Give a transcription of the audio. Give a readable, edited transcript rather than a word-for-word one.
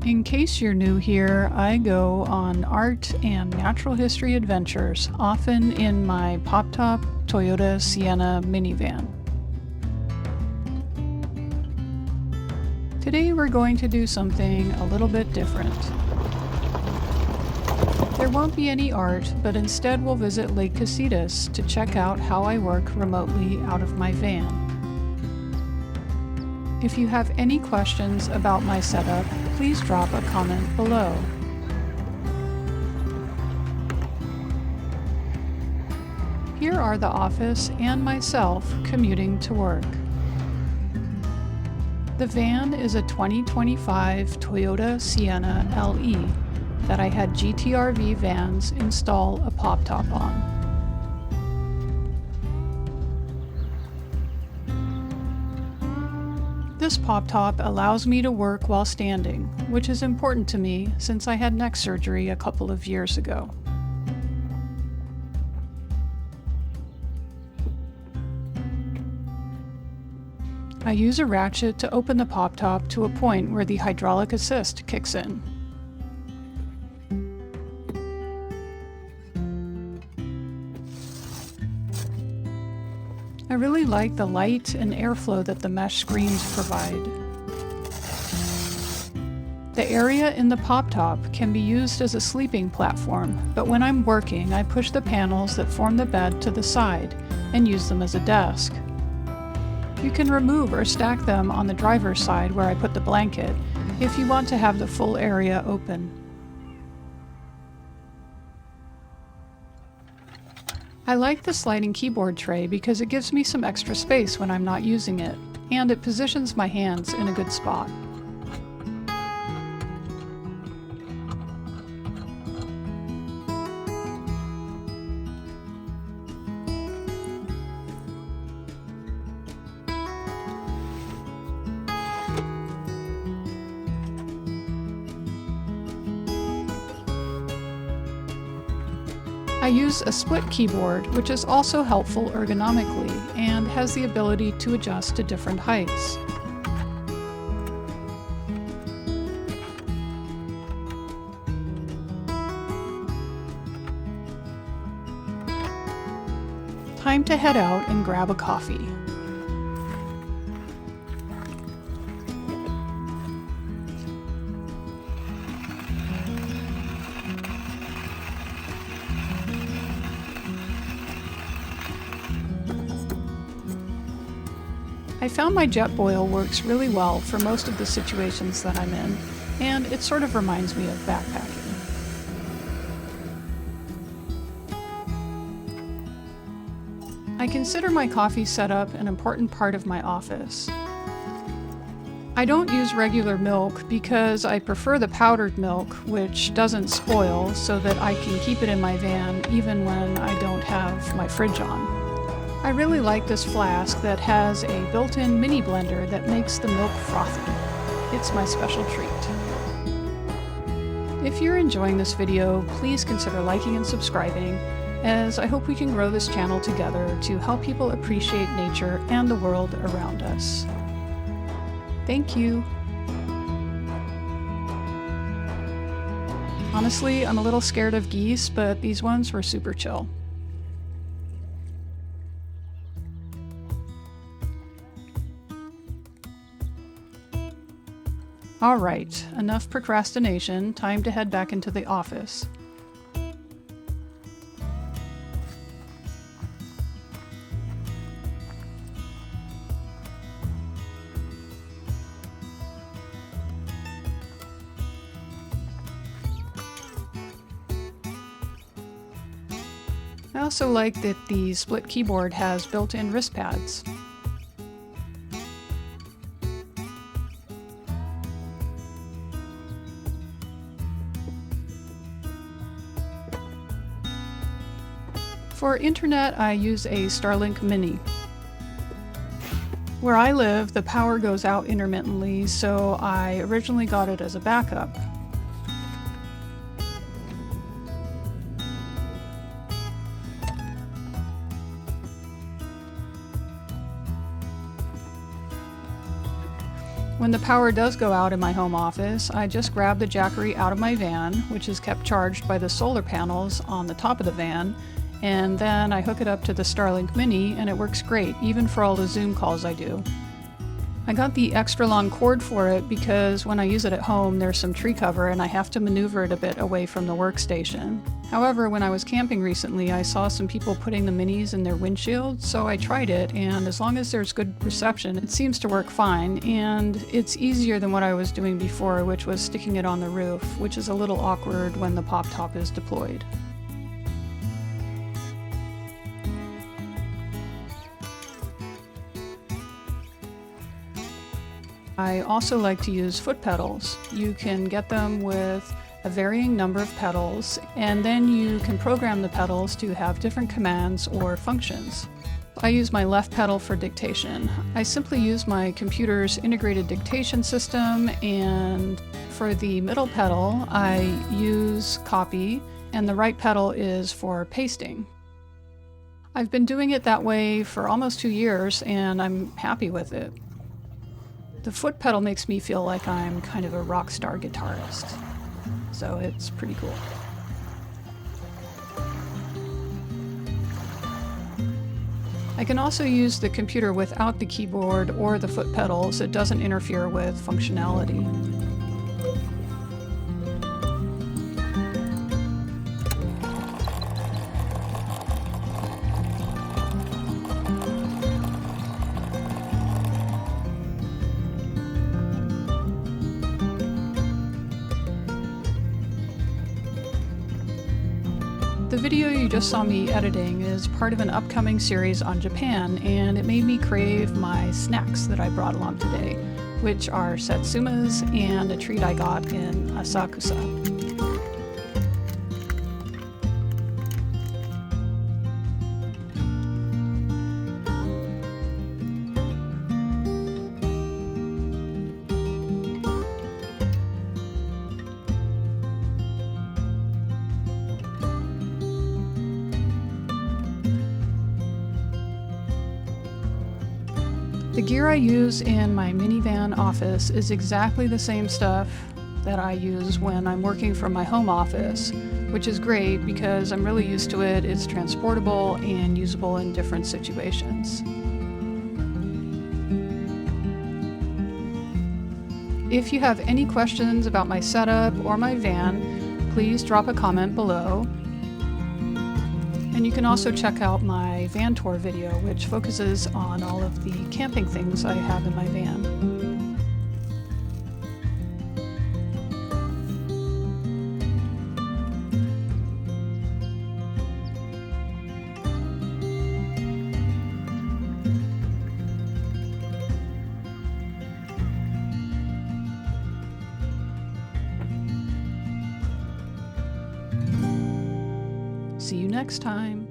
In case you're new here, I go on art and natural history adventures, often in my pop-top Toyota Sienna minivan. Today we're going to do something a little bit different. There won't be any art, but instead we'll visit Lake Casitas to check out how I work remotely out of my van. If you have any questions about my setup, please drop a comment below. Here are the office and myself commuting to work. The van is a 2025 Toyota Sienna LE that I had GTRV Vans install a pop-top on. This pop-top allows me to work while standing, which is important to me since I had neck surgery a couple of years ago. I use a ratchet to open the pop-top to a point where the hydraulic assist kicks in. I really like the light and airflow that the mesh screens provide. The area in the pop-top can be used as a sleeping platform, but when I'm working, I push the panels that form the bed to the side and use them as a desk. You can remove or stack them on the driver's side where I put the blanket if you want to have the full area open. I like the sliding keyboard tray because it gives me some extra space when I'm not using it, and it positions my hands in a good spot. I use a split keyboard, which is also helpful ergonomically and has the ability to adjust to different heights. Time to head out and grab a coffee. I found my jet boil works really well for most of the situations that I'm in, and it sort of reminds me of backpacking. I consider my coffee setup an important part of my office. I don't use regular milk because I prefer the powdered milk, which doesn't spoil, so that I can keep it in my van even when I don't have my fridge on. I really like this flask that has a built-in mini blender that makes the milk frothy. It's my special treat. If you're enjoying this video, please consider liking and subscribing, as I hope we can grow this channel together to help people appreciate nature and the world around us. Thank you. Honestly, I'm a little scared of geese, but these ones were super chill. All right, enough procrastination, time to head back into the office. I also like that the split keyboard has built-in wrist pads. For internet, I use a Starlink Mini. Where I live, the power goes out intermittently, so I originally got it as a backup. When the power does go out in my home office, I just grab the Jackery out of my van, which is kept charged by the solar panels on the top of the van, and then I hook it up to the Starlink Mini and it works great, even for all the Zoom calls I do. I got the extra long cord for it because when I use it at home there's some tree cover and I have to maneuver it a bit away from the workstation. However, when I was camping recently I saw some people putting the minis in their windshield, so I tried it, and as long as there's good reception it seems to work fine, and it's easier than what I was doing before, which was sticking it on the roof, which is a little awkward when the pop top is deployed. I also like to use foot pedals. You can get them with a varying number of pedals, and then you can program the pedals to have different commands or functions. I use my left pedal for dictation. I simply use my computer's integrated dictation system, and for the middle pedal I use copy, and the right pedal is for pasting. I've been doing it that way for almost 2 years and I'm happy with it. The foot pedal makes me feel like I'm kind of a rock star guitarist, so it's pretty cool. I can also use the computer without the keyboard or the foot pedals. It doesn't interfere with functionality. The video you just saw me editing is part of an upcoming series on Japan, and it made me crave my snacks that I brought along today, which are satsumas and a treat I got in Asakusa. The gear I use in my minivan office is exactly the same stuff that I use when I'm working from my home office, which is great because I'm really used to it. It's transportable and usable in different situations. If you have any questions about my setup or my van, please drop a comment below. And you can also check out my van tour video, which focuses on all of the camping things I have in my van. See you next time.